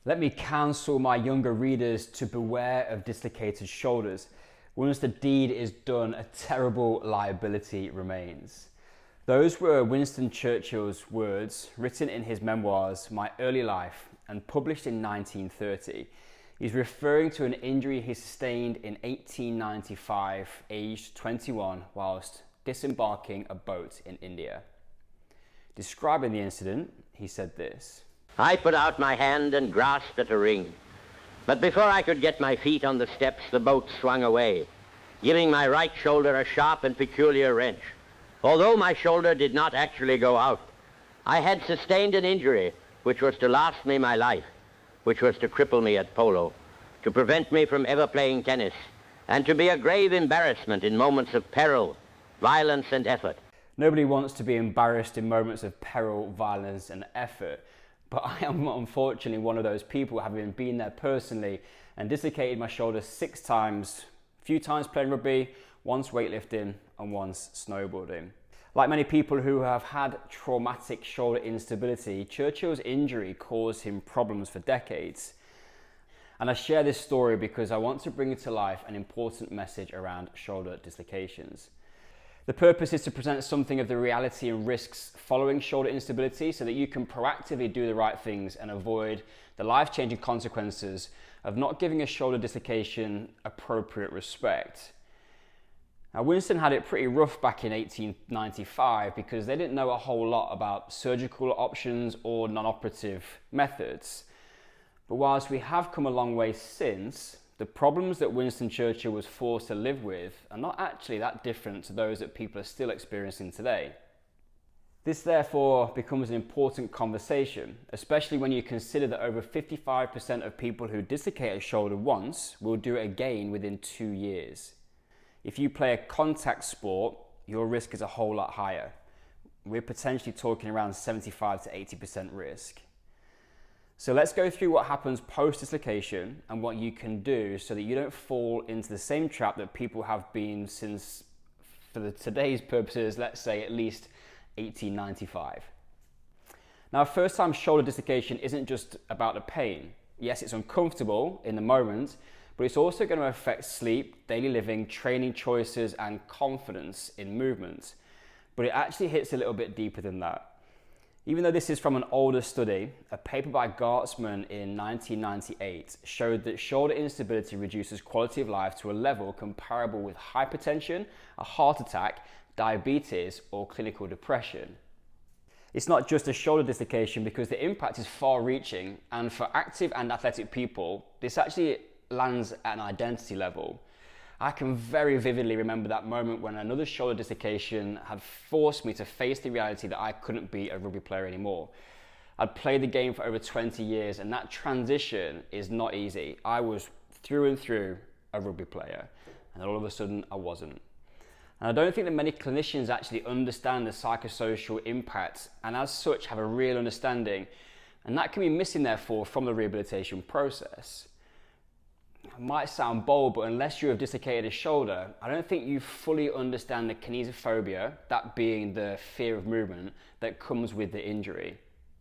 Let me counsel my younger readers to beware of dislocated shoulders. Once the deed is done, a terrible liability remains. Those were Winston Churchill's words, written in his memoirs, My Early Life, and published in 1930. He's referring to an injury he sustained in 1895, aged 21, whilst disembarking a boat in India. Describing the incident, he said this: I put out my hand and grasped at a ring. But before I could get my feet on the steps, the boat swung away, giving my right shoulder a sharp and peculiar wrench. Although my shoulder did not actually go out, I had sustained an injury which was to last me my life, which was to cripple me at polo, to prevent me from ever playing tennis, and to be a grave embarrassment in moments of peril, violence, and effort. Nobody wants to be embarrassed in moments of peril, violence, and effort. But I am unfortunately one of those people, having been there personally and dislocated my shoulder 6 times, a few times playing rugby, once weightlifting and once snowboarding. Like many people who have had traumatic shoulder instability, Churchill's injury caused him problems for decades. And I share this story because I want to bring to life an important message around shoulder dislocations. The purpose is to present something of the reality and risks following shoulder instability so that you can proactively do the right things and avoid the life-changing consequences of not giving a shoulder dislocation appropriate respect. Now, Winston had it pretty rough back in 1895 because they didn't know a whole lot about surgical options or non-operative methods. But whilst we have come a long way since, the problems that Winston Churchill was forced to live with are not actually that different to those that people are still experiencing today. This therefore becomes an important conversation, especially when you consider that over 55% of people who dislocate a shoulder once will do it again within 2 years. If you play a contact sport, your risk is a whole lot higher. We're potentially talking around 75 to 80% risk. So let's go through what happens post-dislocation and what you can do so that you don't fall into the same trap that people have been since, for today's purposes, let's say at least 1895. Now, first-time shoulder dislocation isn't just about the pain. Yes, it's uncomfortable in the moment, but it's also going to affect sleep, daily living, training choices, and confidence in movement. But it actually hits a little bit deeper than that. Even though this is from an older study, a paper by Gartzman in 1998 showed that shoulder instability reduces quality of life to a level comparable with hypertension, a heart attack, diabetes, or clinical depression. It's not just a shoulder dislocation because the impact is far-reaching, and for active and athletic people, this actually lands at an identity level. I can very vividly remember that moment when another shoulder dislocation had forced me to face the reality that I couldn't be a rugby player anymore. I'd played the game for over 20 years and that transition is not easy. I was through and through a rugby player and all of a sudden I wasn't. And I don't think that many clinicians actually understand the psychosocial impact and as such have a real understanding, and that can be missing therefore from the rehabilitation process. It might sound bold, but unless you have dislocated a shoulder, I don't think you fully understand the kinesiophobia, that being the fear of movement, that comes with the injury.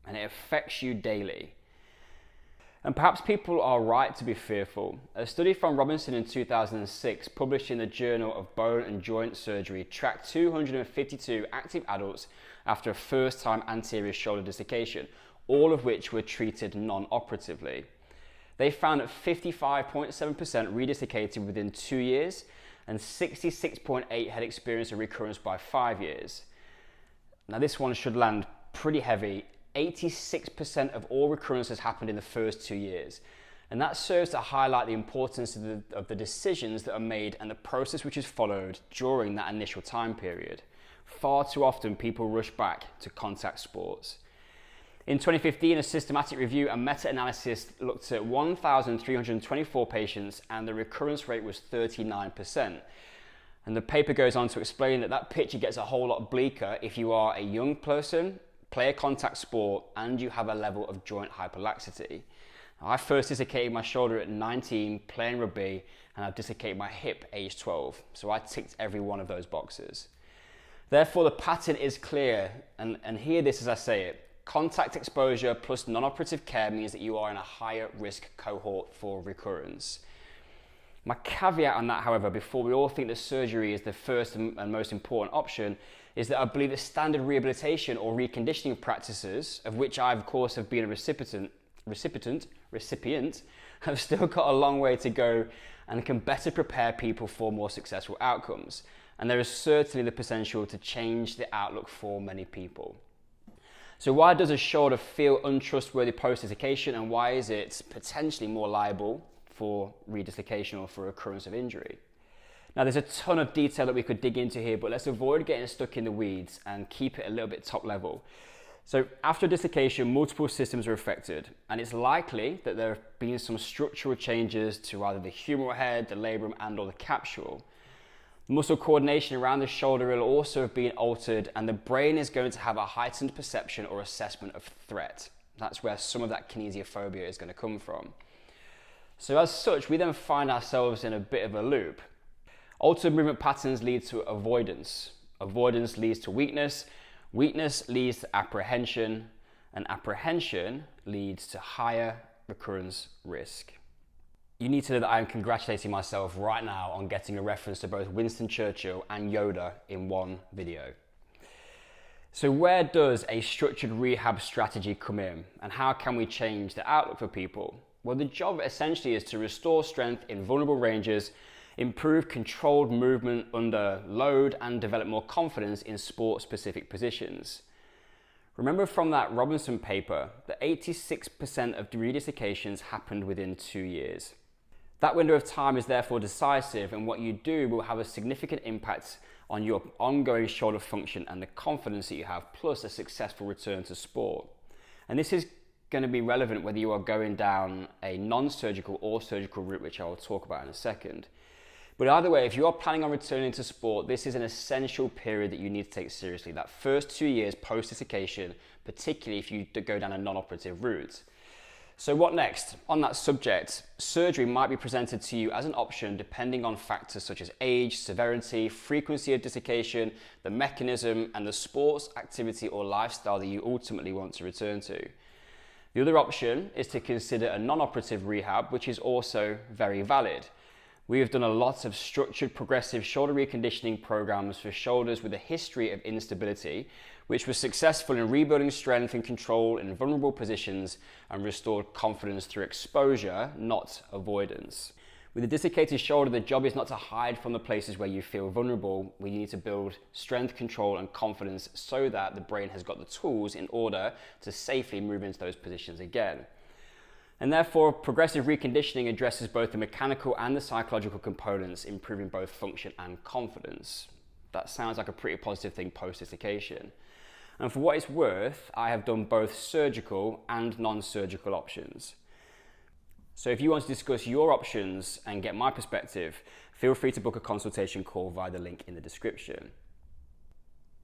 And it affects you daily. And perhaps people are right to be fearful. A study from Robinson in 2006, published in the Journal of Bone and Joint Surgery, tracked 252 active adults after a first-time anterior shoulder dislocation, all of which were treated non-operatively. They found that 55.7% redislocated within 2 years and 66.8% had experienced a recurrence by 5 years. Now this one should land pretty heavy. 86% of all recurrences happened in the first 2 years. And that serves to highlight the importance of the decisions that are made and the process which is followed during that initial time period. Far too often people rush back to contact sports. In 2015, a systematic review and meta-analysis looked at 1,324 patients and the recurrence rate was 39%. And the paper goes on to explain that that picture gets a whole lot bleaker if you are a young person, play a contact sport, and you have a level of joint hyperlaxity. Now, I first dislocated my shoulder at 19 playing rugby, and I've dislocated my hip age 12. So I ticked every one of those boxes. Therefore, the pattern is clear, and hear this as I say it. Contact exposure plus non-operative care means that you are in a higher risk cohort for recurrence. My caveat on that, however, before we all think that surgery is the first and most important option, is that I believe that standard rehabilitation or reconditioning practices, of which I, of course, have been a recipient, have still got a long way to go and can better prepare people for more successful outcomes. And there is certainly the potential to change the outlook for many people. So why does a shoulder feel untrustworthy post-dislocation, and why is it potentially more liable for redislocation or for recurrence of injury? Now, there's a ton of detail that we could dig into here, but let's avoid getting stuck in the weeds and keep it a little bit top level. So after dislocation, multiple systems are affected, and it's likely that there have been some structural changes to either the humeral head, the labrum, and or the capsule. Muscle coordination around the shoulder will also have been altered, and the brain is going to have a heightened perception or assessment of threat. That's where some of that kinesiophobia is going to come from. So as such, we then find ourselves in a bit of a loop. Altered movement patterns lead to avoidance. Avoidance leads to weakness. Weakness leads to apprehension, and apprehension leads to higher recurrence risk. You need to know that I am congratulating myself right now on getting a reference to both Winston Churchill and Yoda in one video. So where does a structured rehab strategy come in, and how can we change the outlook for people? Well, the job essentially is to restore strength in vulnerable ranges, improve controlled movement under load, and develop more confidence in sport-specific positions. Remember from that Robinson paper that 86% of redislocations happened within 2 years. That window of time is therefore decisive, and what you do will have a significant impact on your ongoing shoulder function and the confidence that you have, plus a successful return to sport. And this is going to be relevant whether you are going down a non-surgical or surgical route, which I will talk about in a second. But either way, if you are planning on returning to sport, this is an essential period that you need to take seriously. That first 2 years post-dislocation, particularly if you go down a non-operative route. So what next? On that subject, surgery might be presented to you as an option depending on factors such as age, severity, frequency of dislocation, the mechanism, and the sports, activity, or lifestyle that you ultimately want to return to. The other option is to consider a non-operative rehab, which is also very valid. We have done a lot of structured progressive shoulder reconditioning programs for shoulders with a history of instability, which was successful in rebuilding strength and control in vulnerable positions and restored confidence through exposure, not avoidance. With a dislocated shoulder, the job is not to hide from the places where you feel vulnerable, where you need to build strength, control, and confidence so that the brain has got the tools in order to safely move into those positions again. And therefore, progressive reconditioning addresses both the mechanical and the psychological components, improving both function and confidence. That sounds like a pretty positive thing post-dislocation. And for what it's worth, I have done both surgical and non-surgical options. So if you want to discuss your options and get my perspective, feel free to book a consultation call via the link in the description.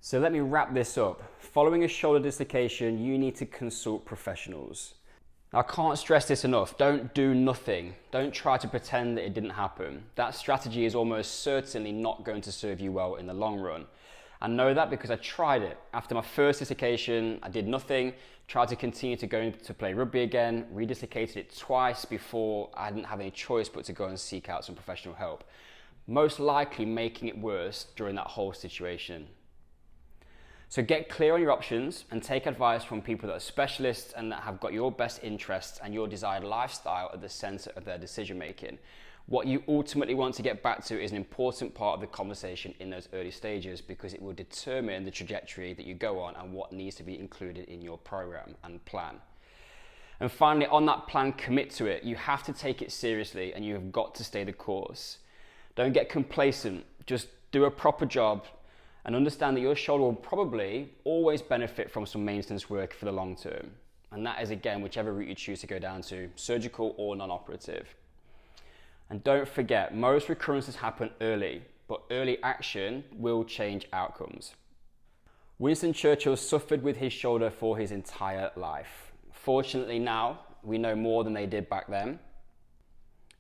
So let me wrap this up. Following a shoulder dislocation, you need to consult professionals. I can't stress this enough. Don't do nothing. Don't try to pretend that it didn't happen. That strategy is almost certainly not going to serve you well in the long run. I know that because I tried it. After my first dislocation, I did nothing, tried to continue to go to play rugby again, redislocated it twice before I didn't have any choice but to go and seek out some professional help. Most likely making it worse during that whole situation. So get clear on your options and take advice from people that are specialists and that have got your best interests and your desired lifestyle at the center of their decision making. What you ultimately want to get back to is an important part of the conversation in those early stages because it will determine the trajectory that you go on and what needs to be included in your program and plan. And finally, on that plan, commit to it. You have to take it seriously and you have got to stay the course. Don't get complacent. Just do a proper job and understand that your shoulder will probably always benefit from some maintenance work for the long term. And that is, again, whichever route you choose to go down to, surgical or non-operative. And don't forget, most recurrences happen early, but early action will change outcomes. Winston Churchill suffered with his shoulder for his entire life. Fortunately now, we know more than they did back then.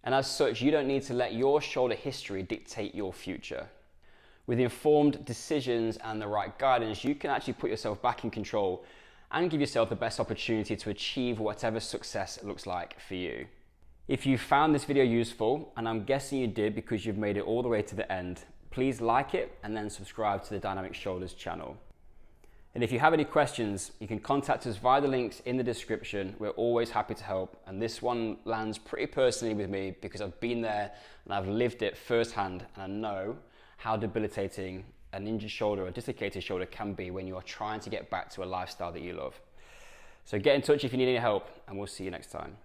And as such, you don't need to let your shoulder history dictate your future. With informed decisions and the right guidance, you can actually put yourself back in control and give yourself the best opportunity to achieve whatever success looks like for you. If you found this video useful, and I'm guessing you did because you've made it all the way to the end, please like it and then subscribe to the Dynamic Shoulders channel. And if you have any questions, you can contact us via the links in the description. We're always happy to help. And this one lands pretty personally with me because I've been there and I've lived it firsthand, and I know how debilitating an injured shoulder or dislocated shoulder can be when you are trying to get back to a lifestyle that you love. So get in touch if you need any help, and we'll see you next time.